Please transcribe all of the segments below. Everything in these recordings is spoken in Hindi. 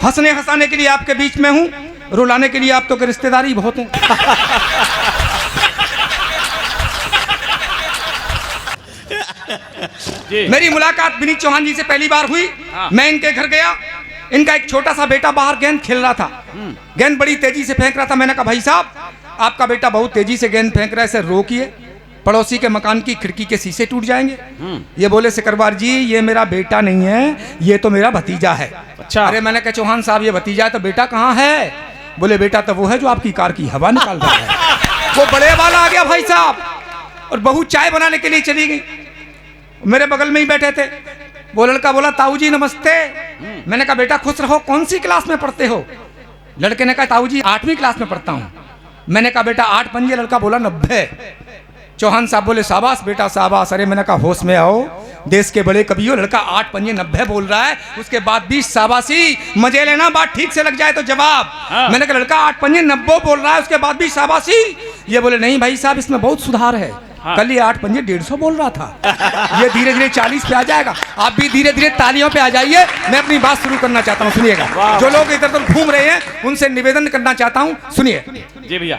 हंसने हंसाने के लिए आपके बीच में हूँ, रुलाने के लिए आप तो के रिश्तेदारी बहुत हैं। मेरी मुलाकात विनीत चौहान जी से पहली बार हुई। मैं इनके घर गया, इनका एक छोटा सा बेटा बाहर गेंद खेल रहा था, गेंद बड़ी तेजी से फेंक रहा था। मैंने कहा भाई साहब आपका बेटा बहुत तेजी से गेंद फेंक रहा है, इसे रोकिए, पड़ोसी के मकान की खिड़की के शीशे टूट जाएंगे। ये बोले सिकरवार जी ये मेरा बेटा नहीं है, ये तो मेरा भतीजा है। अच्छा। अरे मैंने कहा चौहान साहब ये भतीजा है तो बेटा कहाँ है? बोले बेटा तो वो है जो आपकी कार की हवा निकाल रहा है। वो बड़े वाला आ गया भाई साहब, और बहू चाय बनाने के लिए चली गई, मेरे बगल में ही बैठे थे। वो लड़का बोला ताऊ जी नमस्ते। मैंने कहा बेटा खुश रहो, कौन सी क्लास में पढ़ते हो? लड़के ने कहा ताऊ जी 8वीं क्लास में पढ़ता हूँ। मैंने कहा बेटा 8 पंजे, लड़का बोला 90। चौहान साहब बोले शाबाश बेटा शाबाश। अरे मैंने कहा होश में आओ, देश के बड़े कवि हो, लड़का 8 पंजे 90 बोल रहा है, उसके बाद भी शाबाशी, मजे लेना, बात ठीक से लग जाए तो जवाब। मैंने कहा लड़का 8 पंजे 90 बोल रहा है, उसके बाद भी शाबाशी। ये बोले नहीं भाई साहब इसमें बहुत सुधार है, कल ये 8 पंजे 150 बोल रहा था, ये धीरे धीरे 40 पे आ जाएगा। आप भी धीरे धीरे तालियों पे आ जाइए। मैं अपनी बात शुरू करना चाहता हूँ, सुनिएगा। जो लोग इधर उधर घूम रहे हैं उनसे निवेदन करना चाहता हूँ, सुनिए। जी भैया।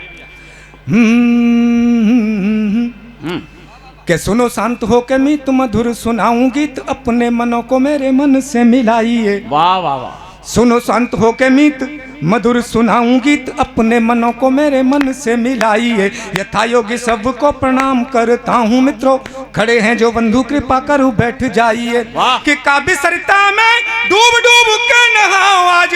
के सुनो शांत हो के मीत मधुर सुनाऊं गीत, अपने मनों को मेरे मन से मिलाइए। वाह वाह वाह। सुनो शांत हो के मीत मधुर सुनाऊं गीत, अपने मनों को मेरे मन से मिलाइए। यथा योगी सबको प्रणाम करता हूँ मित्रों, खड़े हैं जो बंधु कृपा करूँ बैठ जाइए। कि काव्य सरिता में डूब डूब के नहाओ आज,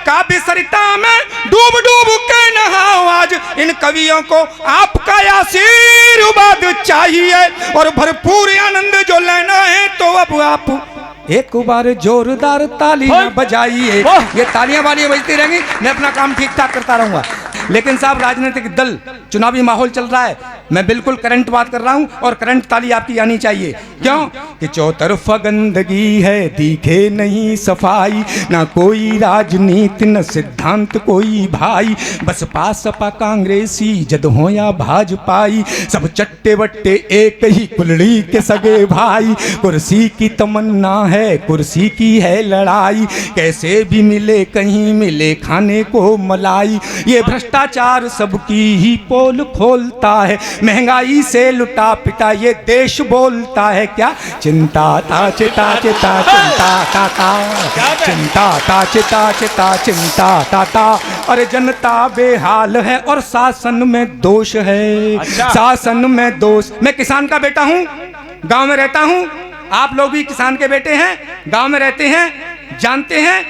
काव्य सरिता में डूब डूब के नहाओ आज, इन कवियों को आपका आशीर्वाद चाहिए, और भरपूर आनंद जो लेना है तो अब आप एक बार जोरदार तालियां बजाइए। ये तालियां वालियां बजती रहेंगी, मैं अपना काम ठीक ठाक करता रहूंगा। लेकिन साहब राजनीतिक दल, चुनावी माहौल चल रहा है, मैं बिल्कुल करंट बात कर रहा हूं, और करंट ताली आपकी आनी चाहिए। क्यों कि चौतरफा गंदगी है, दिखे नहीं सफाई, ना कोई राजनीति न सिद्धांत कोई भाई, बस सपा कांग्रेसी जद हो या भाजपाई, सब चट्टे बट्टे एक ही कुलड़ी के सगे भाई। कुर्सी की तमन्ना है, कुर्सी की है लड़ाई, कैसे भी मिले कहीं मिले खाने को मलाई। ये भ्रष्टाचार सबकी ही पोल खोलता है, महंगाई से लुटा पिटा ये देश बोलता है क्या? चिंता ता चिता चिता चिंता ताता, चिंता ता चिता चिता चिंता ताता। अरे जनता बेहाल है और शासन में दोष है। अच्छा। शासन में दोष। मैं किसान का बेटा हूँ, गांव में रहता हूँ, आप लोग भी किसान के बेटे हैं, गांव में रहते हैं, जानते हैं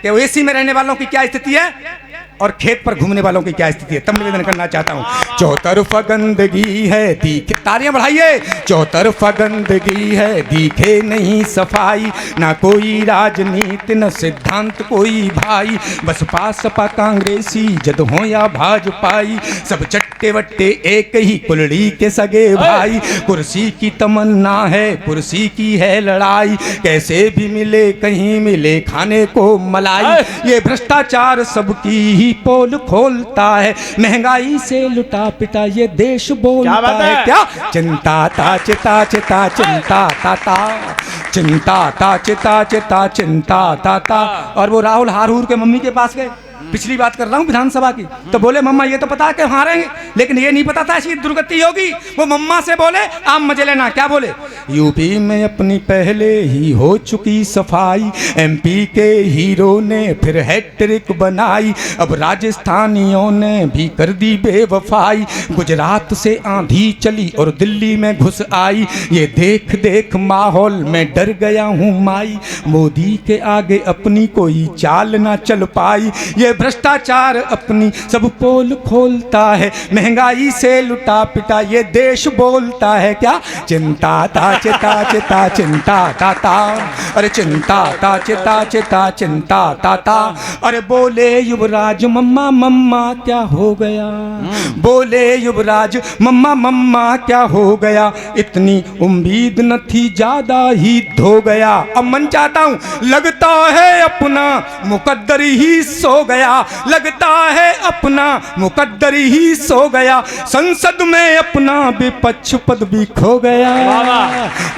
कि एसी में रहने वालों की क्या स्थिति है और खेत पर घूमने वालों की क्या स्थिति है। तब निवेदन करना चाहता हूँ। चौतरफा गंदगी है, दिखे, तालियां बढ़ाइए। चौतरफा गंदगी है, दिखे नहीं सफाई, ना कोई राजनीति न सिद्धांत कोई भाई, बस सपा कांग्रेसी जद हो या भाजपाई, सब चट्टे वट्टे एक ही कुलड़ी के सगे भाई। कुर्सी की तमन्ना है, कुर्सी की है लड़ाई, कैसे भी मिले कहीं मिले खाने को मलाई। ये भ्रष्टाचार सबकी पोल खोलता है, महंगाई से लुटा पिटा ये देश बोलता है क्या? चिंता ता चिता चिता चिंता ताता, चिंता ता चिता चिता चिंता ताता। और वो राहुल हारूर के मम्मी के पास गए, पिछली बात कर रहा हूँ विधानसभा की, तो बोले मम्मा ये तो पता है कि हारेंगे, लेकिन ये नहीं पता था इसकी दुर्गति होगी। वो मम्मा से बोले आप मजे लेना। क्या बोले? यूपी में अपनी पहले ही हो चुकी सफाई, एमपी के हीरो ने फिर हैट्रिक बनाई, अब राजस्थानियों ने भी कर दी बेवफाई, गुजरात से आंधी चली और दिल्ली में घुस आई, ये देख देख माहौल में डर गया हूँ माई, मोदी के आगे अपनी कोई चाल ना चल पाई। ये भ्रष्टाचार अपनी सब पोल खोलता है, महंगाई से लुटा पिटा ये देश बोलता है क्या? चिंता ता चिता चिता चिंता ताता, अरे चिंता ता चिता चिता चिंता ताता। अरे बोले युवराज मम्मा मम्मा क्या हो गया, बोले युवराज मम्मा मम्मा क्या हो गया, इतनी उम्मीद न थी ज्यादा ही धो गया। अब मन चाहता हूँ, लगता है अपना मुकद्दर ही सो गया। गया, लगता है अपना मुकद्दर ही सो गया, संसद में अपना विपक्ष पद भी खो गया।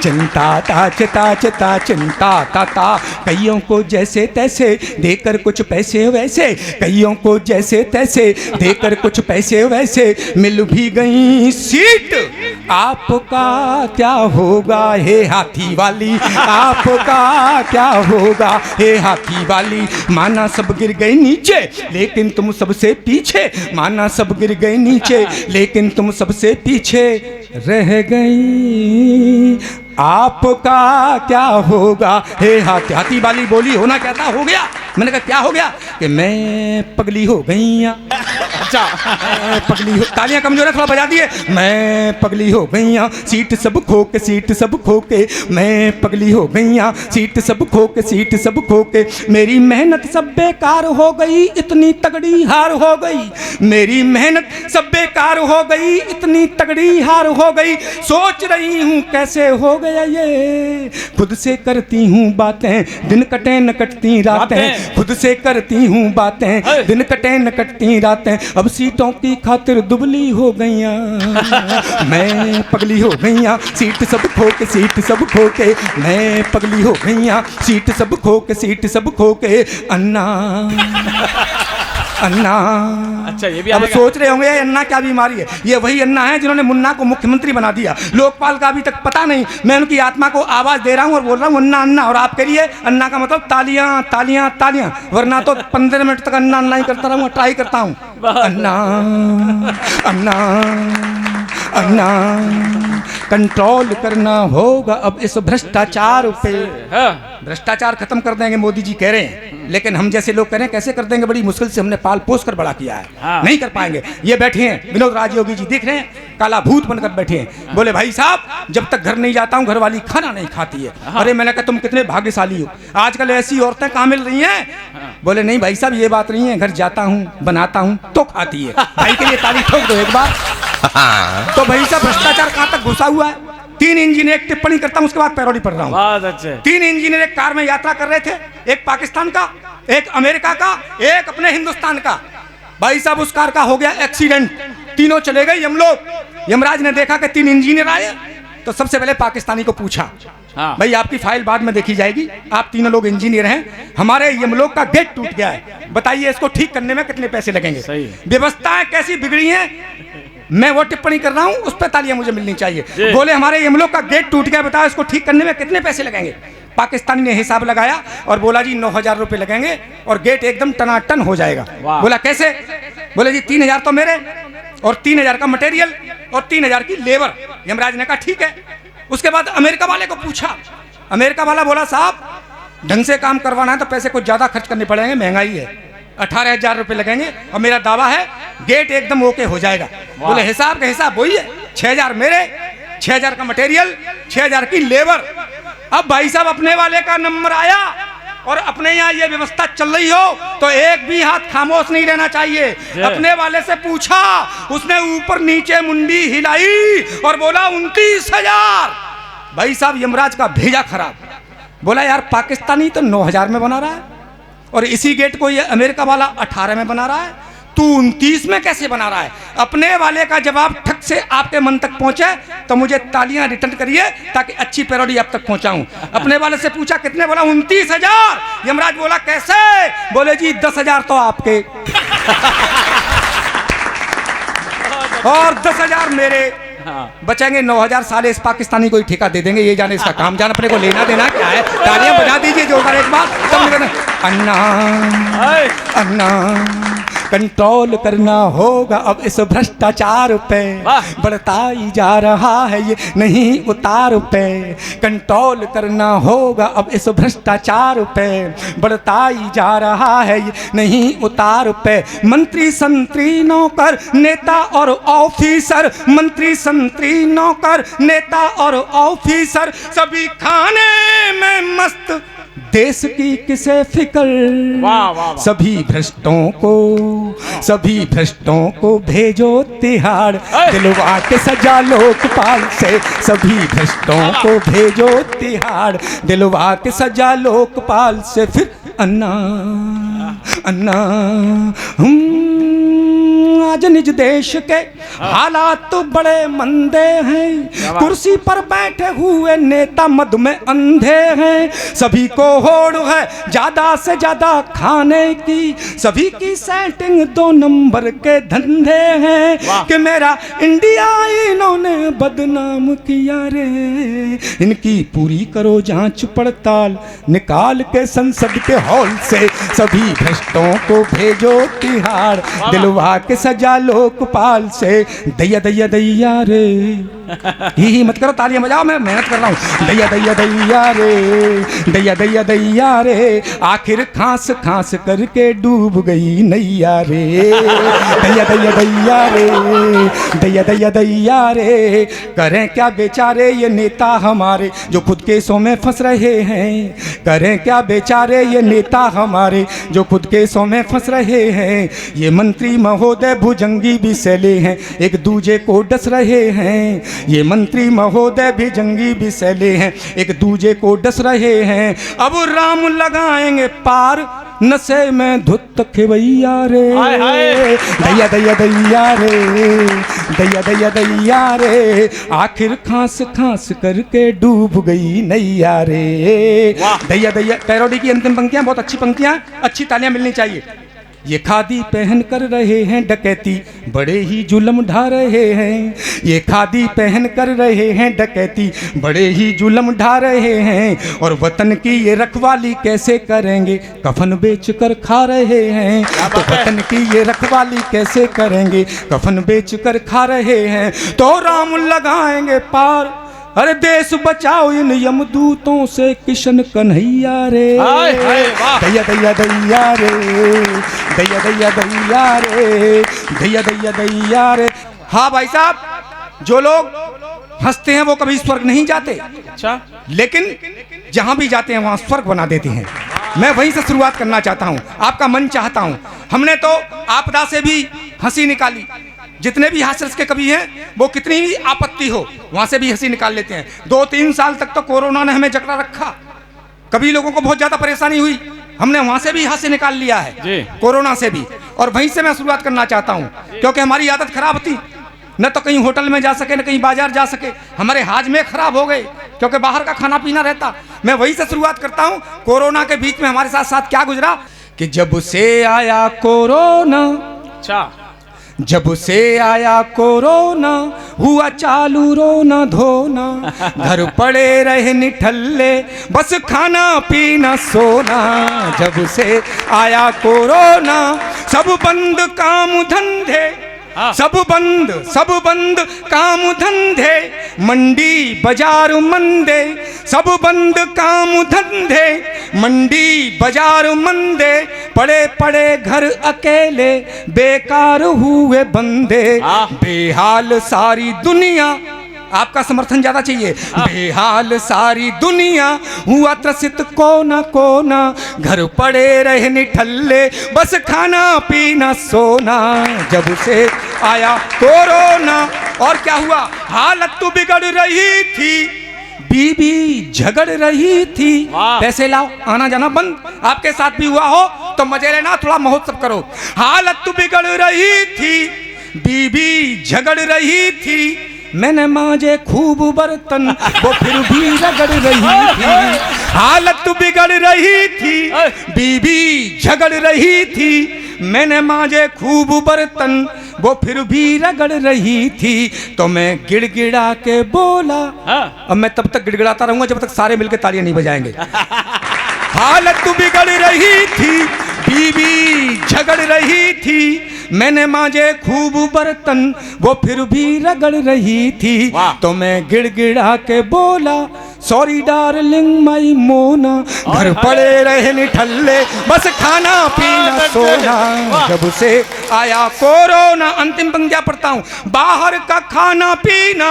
चिंता ता चिता चिता चिंता ता कईयों को जैसे तैसे देकर कुछ पैसे वैसे, कईयों को जैसे तैसे देकर कुछ पैसे वैसे, मिल भी गई सीट। आपका क्या होगा हे हाथी वाली, आपका क्या होगा हे हाथी वाली। माना सब गिर गए नीचे लेकिन तुम सबसे पीछे, माना सब गिर गए नीचे लेकिन तुम सबसे पीछे रह गई। आपका क्या होगा हे हाथी। हाथी वाली बोली होना क्या था, हो गया। मैंने कहा क्या हो गया कि मैं पगली हो गई। अच्छा पगली हो, तालियां कमजोर है थोड़ा बजा दिए। मैं पगली हो गई, सीट सब खो के, सीट सब खो के, मैं पगली हो गई, सीट सब खो के, सीट सब खो के। मेरी मेहनत सब बेकार हो गई, इतनी तगड़ी हार हो गई। मेरी मेहनत सब बेकार हो गई, इतनी तगड़ी हार हो गई। सोच रही हूँ कैसे हो गया ये, खुद से करती हूँ बातें, दिन कटे न कटती रातें। खुद से करती हूँ बातें, दिन कटे न कटती रातें। अब सीटों की खातिर दुबली हो गईया, मैं पगली हो गईया, सीट सब खो के, सीट सब खो के। मैं पगली हो गईया, सीट सब खो के, सीट सब खो के। अन्ना अन्ना। अच्छा ये भी अब सोच रहे होंगे अन्ना क्या बीमारी है। ये वही अन्ना है जिन्होंने मुन्ना को मुख्यमंत्री बना दिया। लोकपाल का अभी तक पता नहीं। मैं उनकी आत्मा को आवाज दे रहा हूँ और बोल रहा हूँ अन्ना अन्ना। और आपके लिए अन्ना का मतलब तालियां तालियां तालियां, वरना तो 15 मिनट तक अन्ना अन्ना ही करता रहूँगा, ट्राई करता हूँ। अन्ना अन्ना अन्ना। कंट्रोल करना होगा अब इस भ्रष्टाचार पे। भ्रष्टाचार खत्म कर देंगे मोदी जी कह रहे हैं, लेकिन हम जैसे लोग कह रहे हैं कैसे कर देंगे, बड़ी मुश्किल से हमने पाल पोस कर बड़ा किया है। नहीं कर पाएंगे। ये बैठे हैं विनोद राजयोगी जी, देख रहे हैं, काला भूत बनकर बैठे हैं। बोले भाई साहब जब तक घर नहीं जाता हूँ घर वाली खाना नहीं खाती है। अरे मैंने कहा तुम कितने भाग्यशाली हो, आजकल ऐसी औरतें कहाँ मिल रही हैं। बोले नहीं भाई साहब ये बात नहीं है, घर जाता हूँ बनाता हूँ तो खाती है। भाई के लिए ताली ठोक दो एक बार। तो भाई साहब भ्रष्टाचार कहाँ तक घुसा हुआ है। 3 इंजीनियर एक टिप्पणी करता हूँ उसके बाद पैरोडी पढ़ रहा हूँ। 3 इंजीनियर एक कार में यात्रा कर रहे थे, एक पाकिस्तान का, एक अमेरिका का, एक अपने हिंदुस्तान का। भाई साहब उस कार का हो गया एक्सीडेंट, तीनों चले गए यमलोक। यमराज ने देखा कि 3 इंजीनियर आए तो सबसे पहले पाकिस्तानी को पूछा, भाई आपकी फाइल बाद में देखी जाएगी, आप तीनों लोग इंजीनियर हैं, हमारे यमलोक का गेट टूट गया है, बताइए इसको ठीक करने में कितने पैसे लगेंगे। व्यवस्थाएं कैसी बिगड़ी हैं, मैं वो टिप्पणी कर रहा हूं, उस पर तालियां मुझे मिलनी चाहिए। बोले हमारे यमलोक का गेट टूट गया, बताओ इसको ठीक करने में कितने पैसे लगेंगे। पाकिस्तानी ने हिसाब लगाया और बोला जी 9,000 रुपए लगेंगे और गेट एकदम टनाटन हो जाएगा। बोला कैसे। बोले जी 3,000 तो मेरे और 3,000 का मटेरियल और 3,000 की लेबर। यमराज ने कहा ठीक है। उसके बाद अमेरिका वाले को पूछा, अमेरिका वाला बोला साहब ढंग से काम करवाना है तो पैसे कुछ ज्यादा खर्च करने पड़ेंगे, महंगाई है, 18,000 रुपए लगेंगे और मेरा दावा है गेट एकदम ओके हो जाएगा। बोले हिसाब का हिसाब वही है, 6,000 मेरे, 6,000 का मटेरियल, 6,000 की लेबर। अब भाई साहब अपने वाले का नंबर आया और अपने यहाँ ये व्यवस्था चल रही हो तो एक भी हाथ खामोश नहीं रहना चाहिए। अपने वाले से पूछा, उसने ऊपर नीचे मुंडी हिलाई और बोला 29,000। भाई साहब यमराज का भेजा खराब। बोला यार पाकिस्तानी तो 9,000 में बना रहा है और इसी गेट को ये अमेरिका वाला 18 में बना रहा है, तू 29 में कैसे बना रहा है। अपने वाले का जवाब ठक से आपके मन तक पहुंचे तो मुझे तालियां रिटर्न करिए ताकि अच्छी पैरोडी आप तक पहुंचाऊं। अपने वाले से पूछा कितने, बोला 29,000। यमराज बोला कैसे। बोले जी 10,000 तो आपके और 10,000 मेरे, बचेंगे 9,000। साले इस पाकिस्तानी को ही ठेका दे देंगे, ये जाने इसका काम जान, अपने को लेना देना क्या है। तालियां बजा दीजिए जोरदार एक बार। अन्ना अन्ना। कंट्रोल करना होगा अब इस भ्रष्टाचार पे, बढ़ता ही जा रहा है ये नहीं उतार पे। कंट्रोल करना होगा अब इस भ्रष्टाचार पे, बढ़ता ही जा रहा है ये नहीं उतार पे। मंत्री संतरी नौकर नेता और ऑफिसर, मंत्री संतरी नौकर नेता और ऑफिसर, सभी खाने में मस्त, देश की किसे फिक्र। सभी भ्रष्टों को भेजो तिहाड़, दिलवा के सजा लोकपाल से। सभी भ्रष्टों को भेजो तिहाड़, दिलवा के सजा लोकपाल से। फिर अन्ना अन्ना। आज निज देश के हालात तो बड़े मंदे हैं, कुर्सी पर बैठे हुए नेता मद में अंधे हैं। सभी को होड़ है ज्यादा से ज्यादा खाने की, सभी की सेटिंग 2 नंबर के धंधे हैं कि मेरा इंडिया इन्होंने बदनाम किया रे। इनकी पूरी करो जांच पड़ताल, निकाल के संसद के हॉल से सभी भ्रष्टों को भेजो तिहाड़, दिलवा के सजा लोकपाल से। दैया दैया दैया रे, ही मत करो, तालियां बजाओ, मैं मेहनत कर रहा हूँ। दैया दैया दैया रे, दैया दैया दैया रे, आखिर खांस खांस करके डूब गई नैया रे। दैया दैया दैया रे, दैया दैया दैया रे, करें क्या बेचारे ये नेता हमारे जो खुद केसों में फंस रहे हैं। करें क्या बेचारे ये नेता हमारे जो खुद केसों में फंस रहे हैं। ये मंत्री महोदय भुजंगी भी सैले हैं, एक दूजे को डस रहे हैं। ये मंत्री महोदय भी जंगी भी सैले हैं, एक दूजे को डस रहे हैं। अब राम लगाएंगे पार नशे में धुत खेवैया रे। दैया दैया दैया रे, दैया दैया दैया रे, आखिर खांस खांस करके डूब गई नैया रे। दैया दैया। पैरोडी की अंतिम पंक्तियां बहुत अच्छी पंक्तियां, अच्छी तालियां मिलनी चाहिए। ये खादी पहन कर रहे हैं डकैती, बड़े ही जुल्म ढा रहे हैं। ये खादी पहन कर रहे हैं डकैती, बड़े ही जुल्म ढा रहे हैं। और वतन की ये रखवाली कैसे करेंगे, कफन बेच कर खा रहे हैं। तो वतन की ये रखवाली कैसे करेंगे, कफन बेच कर खा रहे हैं। तो राम लगाएंगे पार, अरे देश बचाओ इन यमदूतों से किशन कन्हैया रे। दैया दैया दैया रे, दैया दैया दैया रे, दैया दैया दैया रे। हाँ भाई साहब, जो लोग हंसते हैं वो कभी स्वर्ग नहीं जाते। अच्छा, लेकिन जहां भी जाते हैं वहां स्वर्ग बना देते हैं। मैं वहीं से शुरुआत करना चाहता हूं, आपका मन चाहता हूं। हमने तो आपदा से भी हंसी निकाली, जितने भी हास्यरस के कवि हैं वो कितनी भी आपत्ति हो वहां से भी हंसी निकाल लेते हैं। 2-3 साल तक तो कोरोना ने हमें जकड़ा रखा, कभी लोगों को बहुत ज्यादा परेशानी हुई, हमने वहां से भी हास्य निकाल लिया है, कोरोना से भी। और वहीं से मैं शुरुआत करना चाहता हूं, क्योंकि हमारी आदत खराब थी, न तो कहीं होटल में जा सके न कहीं बाजार जा सके, हमारे हाजमे खराब हो गए क्योंकि बाहर का खाना पीना रहता। मैं वहीं से शुरुआत करता हूं। कोरोना के बीच में हमारे साथ साथ क्या गुजरा कि जब से आया कोरोना, अच्छा, जब से आया कोरोना हुआ चालू रोना धोना, घर पड़े रहे निठल्ले बस खाना पीना सोना। जब से आया कोरोना सब बंद काम धंधे, सब बंद काम धंधे, मंडी बाजार मंदे, सब बंद काम धंधे, मंडी बाजार मंदे, पड़े पड़े घर अकेले बेकार हुए बंदे। बेहाल सारी दुनिया, आपका समर्थन ज्यादा चाहिए। बेहाल सारी दुनिया हुआ त्रसित कोना कोना, घर पड़े रहे निठल्ले बस खाना पीना सोना। जब से आया कोरोना, और क्या हुआ, हालत तो बिगड़ रही थी, बीबी झगड़ रही थी। पैसे लाओ, आना जाना बंद। आपके साथ भी हुआ हो तो मजे लेना, थोड़ा महोत्सव करो। हालत तो बिगड़ रही थी, बीबी झगड़ रही थी, मैंने मांजे खूब बर्तन वो फिर भी रगड़ रही थी। हालत बिगड़ रही थी, बीबी झगड़ रही थी, मैंने मांजे खूब बर्तन वो फिर भी रगड़ रही थी। तो मैं गिड़गिड़ा के बोला, अब मैं तब तक गिड़गिड़ाता रहूंगा जब तक सारे मिलकर तालियां नहीं बजाएंगे। हालत बिगड़ रही थी, बीबी झगड़ रही थी, मैंने मांजे खूब बर्तन वो फिर भी रगड़ रही थी। तो मैं गिड़गिड़ा के बोला, सॉरी डार्लिंग माई मोना, घर पड़े रहे निठल्ले बस खाना पीना सोना। जब से आया कोरोना, अंतिम पंक्तियां पढ़ता हूँ, बाहर का खाना पीना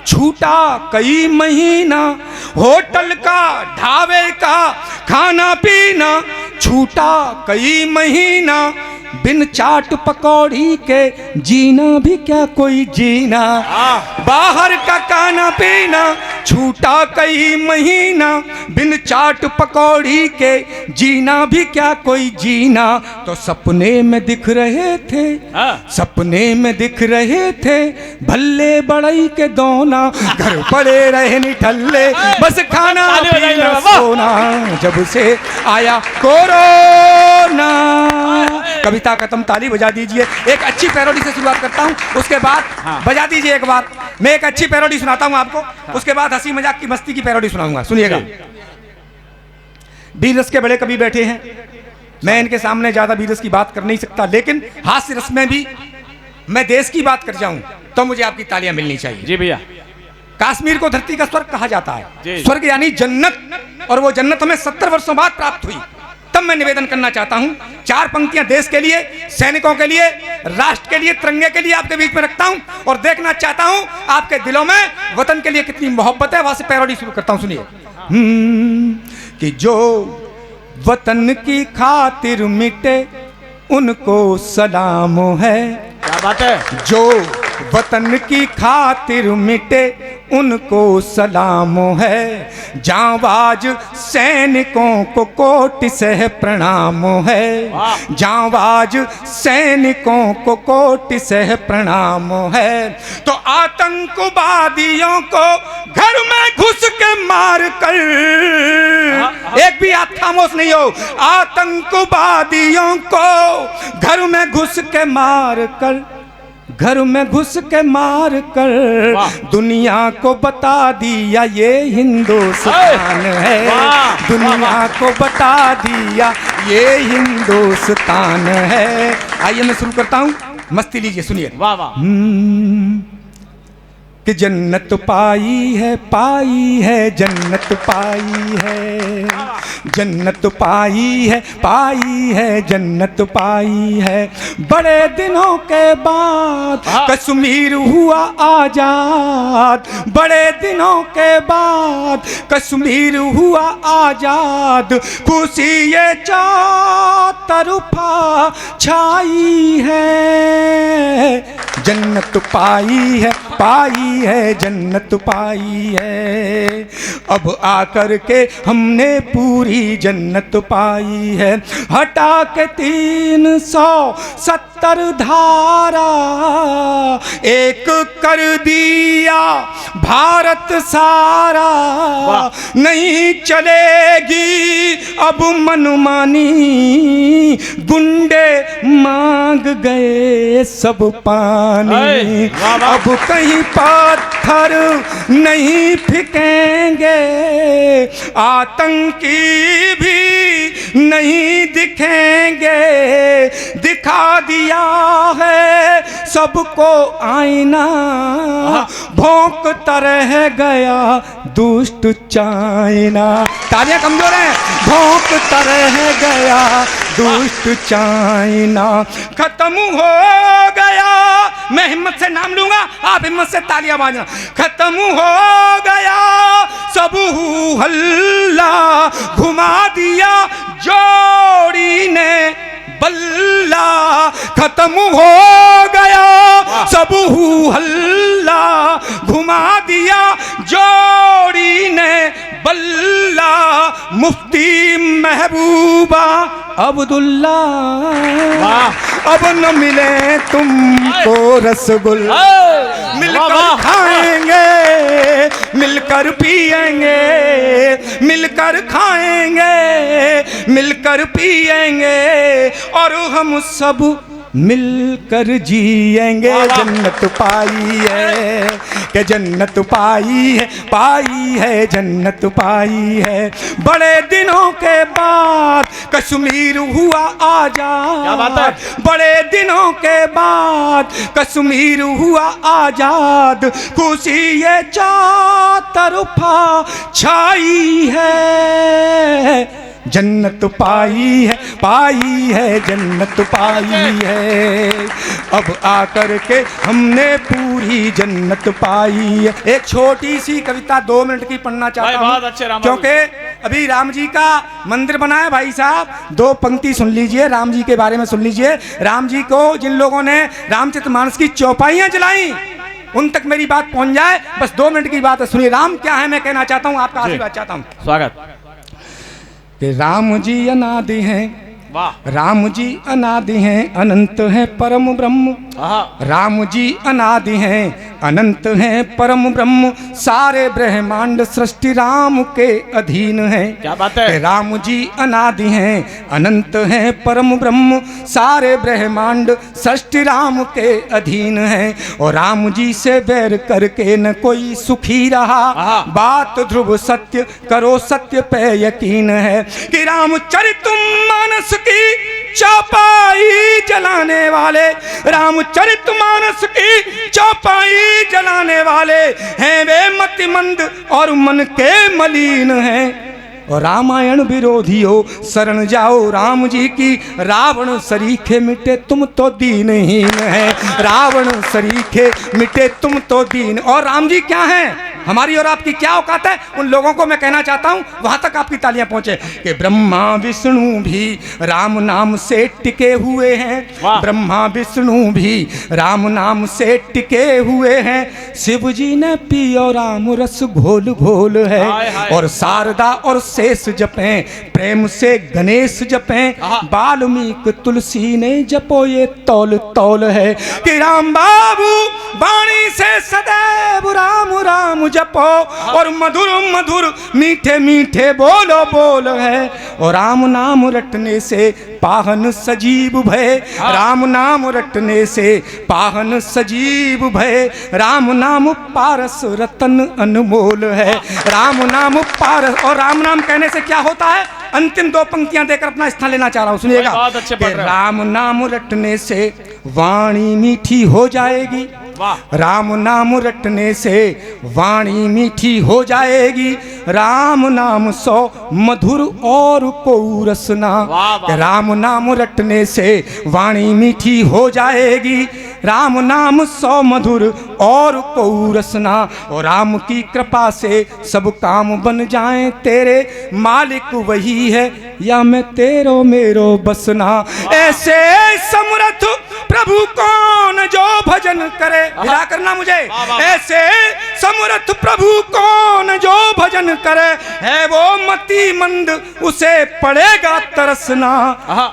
छूटा कई महीना, होटल का ढाबे का खाना पीना छूटा कई महीना, बिन चाट पकौड़ी के जीना भी क्या कोई जीना। बाहर का खाना पीना छूटा कई महीना, बिन चाट पकौड़ी के जीना भी क्या कोई जीना। तो सपने में दिख रहे थे, सपने में दिख रहे थे भल्ले बड़ई के दोना, घर पड़े रहे निठल्ले बस खाना पीना सोना, जब से आया कोरोना। कविता खत्म, ताली बजा दीजिए। एक अच्छी पैरोडी से शुरुआत करता हूँ, उसके बाद बजा दीजिए एक बार। मैं एक अच्छी पैरोडी सुनाता हूँ आपको, उसके बाद हंसी मजाक की मस्ती की पैरोडी सुनाऊंगा, सुनिएगा। वीर रस के बड़े कवि बैठे हैं, मैं इनके सामने ज्यादा वीर रस की बात कर नहीं सकता, लेकिन हास्य रस में भी मैं देश की बात कर जाऊं तो मुझे आपकी तालियां मिलनी चाहिए। जी भैया। कश्मीर को धरती का स्वर्ग कहा जाता है, स्वर्ग यानी जन्नत, और वो जन्नत हमें 70 वर्षों बाद प्राप्त हुई। तब मैं निवेदन करना चाहता हूं, 4 पंक्तियां देश के लिए, सैनिकों के लिए, राष्ट्र के लिए, तिरंगे के लिए आपके बीच में रखता हूं, और देखना चाहता हूं आपके दिलों में वतन के लिए कितनी मोहब्बत है। वहां से पैरोडी शुरू करता हूं, सुनिए। कि जो वतन की खातिर मिटे उनको सलाम है। क्या बात है। जो वतन की खातिर मिटे उनको सलाम है, जांबाज सैनिकों को कोटि से प्रणाम है, जांबाज सैनिकों को कोटि से प्रणाम है। तो आतंकवादियों को घर में घुस के मार कर, एक भी हाथ खामोश नहीं हो, आतंकवादियों को घर में घुस के मार कर, घर में घुस के मार कर दुनिया को बता दिया ये हिंदुस्तान है, दुनिया को बता दिया ये हिंदुस्तान है। आइए मैं शुरू करता हूँ, मस्ती लीजिए, सुनिए। वाह वाह। कि जन्नत पाई है, जन्नत पाई है, जन्नत पाई है, जन्नत पाई है। बड़े दिनों के बाद कश्मीर हुआ आजाद, बड़े दिनों के बाद कश्मीर हुआ आजाद, खुशी ये चातरफा छाई है। जन्नत पाई है, जन्नत पाई है। अब आकर के हमने पूरी जन्नत पाई है। हटा के 370 धारा एक कर दिया भारत सारा, नहीं चलेगी अब मनमानी, गुंडे मांग गए सब पानी, अब कहीं पत्थर नहीं फेंकेंगे, आतंकी भी नहीं दिखेंगे। दिखा दिया है सबको आईना, भौंकता रह गया दुष्ट चाइना। तालियां कमजोर हैं। भौंकता रह गया दुष्ट चाइना। खत्म हो गया, मैं हिम्मत से नाम लूंगा, आप हिम्मत से तालियां बजाना। खत्म हो गया सब हल्ला, घुमा दिया जोड़ी ने बल्ला। खत्म हो गया सब हल्ला, घुमा दिया जोड़ी ने बल्ला। मुफ्ती महबूबा अब्दुल्ला, अब न मिले तुमको रसगुल्ला। मिलकर खाएंगे, मिलकर पिएंगे, मिलकर खाएंगे, मिलकर पिएंगे, और हम सब मिलकर जिएंगे। जन्नत पाई है कि जन्नत पाई है, जन्नत पाई है। बड़े दिनों के बाद कश्मीर हुआ आजाद, बड़े दिनों के बाद कश्मीर हुआ आजाद, खुशी ये चातरफा छाई है। जन्नत पाई है, जन्नत पाई है। अब आकर के हमने पूरी जन्नत पाई है। एक छोटी सी कविता 2 मिनट की पढ़ना चाहता हूँ, क्योंकि अभी राम जी का मंदिर बना है भाई साहब, 2 पंक्ति सुन लीजिए, राम जी के बारे में सुन लीजिए। राम जी को जिन लोगों ने रामचरितमानस की चौपाइयां जलाई उन तक मेरी बात पहुंच जाए, बस 2 मिनट की बात है, सुनिए। राम क्या है मैं कहना चाहता हूं, आपका आशीर्वाद चाहता हूं। स्वागत। कि राम जी अनादि हैं, वाह। राम जी अनादि हैं, अनंत है परम ब्रह्म। राम जी अनादि हैं, अनंत हैं परम ब्रह्म, सारे ब्रह्मांड सृष्टि राम के अधीन है। क्या बात है। राम जी अनादि हैं, अनंत हैं परम ब्रह्म, सारे ब्रह्मांड सृष्टि राम के अधीन है। और राम जी से बैर करके न कोई सुखी रहा, बात ध्रुव सत्य करो सत्य पे यकीन है। कि रामचरितमानस की चौपाई जलाने वाले, रामचरितमानस की चौपाई जलाने वाले हैं वे मतिमंद और मन के मलिन हैं। और रामायण विरोधियों शरण जाओ राम जी की, रावण सरीखे मिटे तुम तो दीनहीन है। रावण सरीखे मिटे तुम तो दीन। और राम जी क्या हैं, हमारी और आपकी क्या औकात है, उन लोगों को मैं कहना चाहता हूं, वहां तक आपकी तालियां पहुंचे। कि ब्रह्मा विष्णु भी राम नाम से टिके हुए हैं, ब्रह्मा विष्णु भी राम नाम से टिके हुए हैं। शिव जी ने पियो राम रस घोल घोल है, और शारदा और शेष जपें प्रेम से गणेश जपें, वाल्मीकि तुलसी ने जपो ये तौल तौल है। कि राम बाबू वाणी से सदैव राम राम जपो, और मधुर मधुर मीठे मीठे बोलो बोल है। और राम नाम रटने से पाहन सजीव भय, राम नाम रटने से पाहन सजीव भय। राम नाम पारस रतन अनमोल है, राम नाम पारस। और राम नाम कहने से क्या होता है, अंतिम 2 पंक्तियां देकर अपना स्थान लेना चाह रहा हूं, सुनिएगा। बहुत अच्छे पढ़ रहे हो। राम नाम रटने से वाणी मीठी हो जाएगी, राम नाम रटने से वाणी मीठी हो जाएगी। राम नाम सो मधुर और को रसना, राम नाम रटने से वाणी मीठी हो जाएगी। राम नाम सो मधुर और को रसना, और राम की कृपा से सब काम बन जाएं तेरे, मालिक वही है या मैं तेरो मेरो बसना। ऐसे समर्थ प्रभु कौन जो भजन करे, विदा करना मुझे। ऐसे समर्थ प्रभु कौन जो भजन करे, है वो मति मंद उसे पड़ेगा तरसना।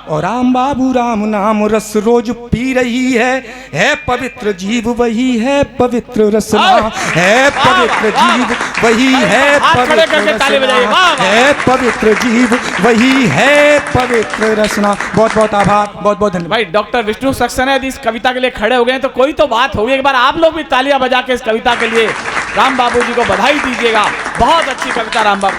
और राम बाबू राम नाम रस रोज पी रही है पवित्र जीव वही है पवित्र रसना, है पवित्र जीव वही है पवित्र रसना, है पवित्र जीव वही है पवित्र रसना। बहुत बहुत आभार, बहुत बहुत धन्यवाद। भाई डॉक्टर विष्णु सक्सेना यदि इस कविता के लिए खड़े हो गए तो कोई तो बात होगी। एक बार आप लोग भी तालियां बजा के इस कविता के लिए राम बाबू जी को बधाई दीजिएगा। बहुत अच्छी कविता राम बाबू।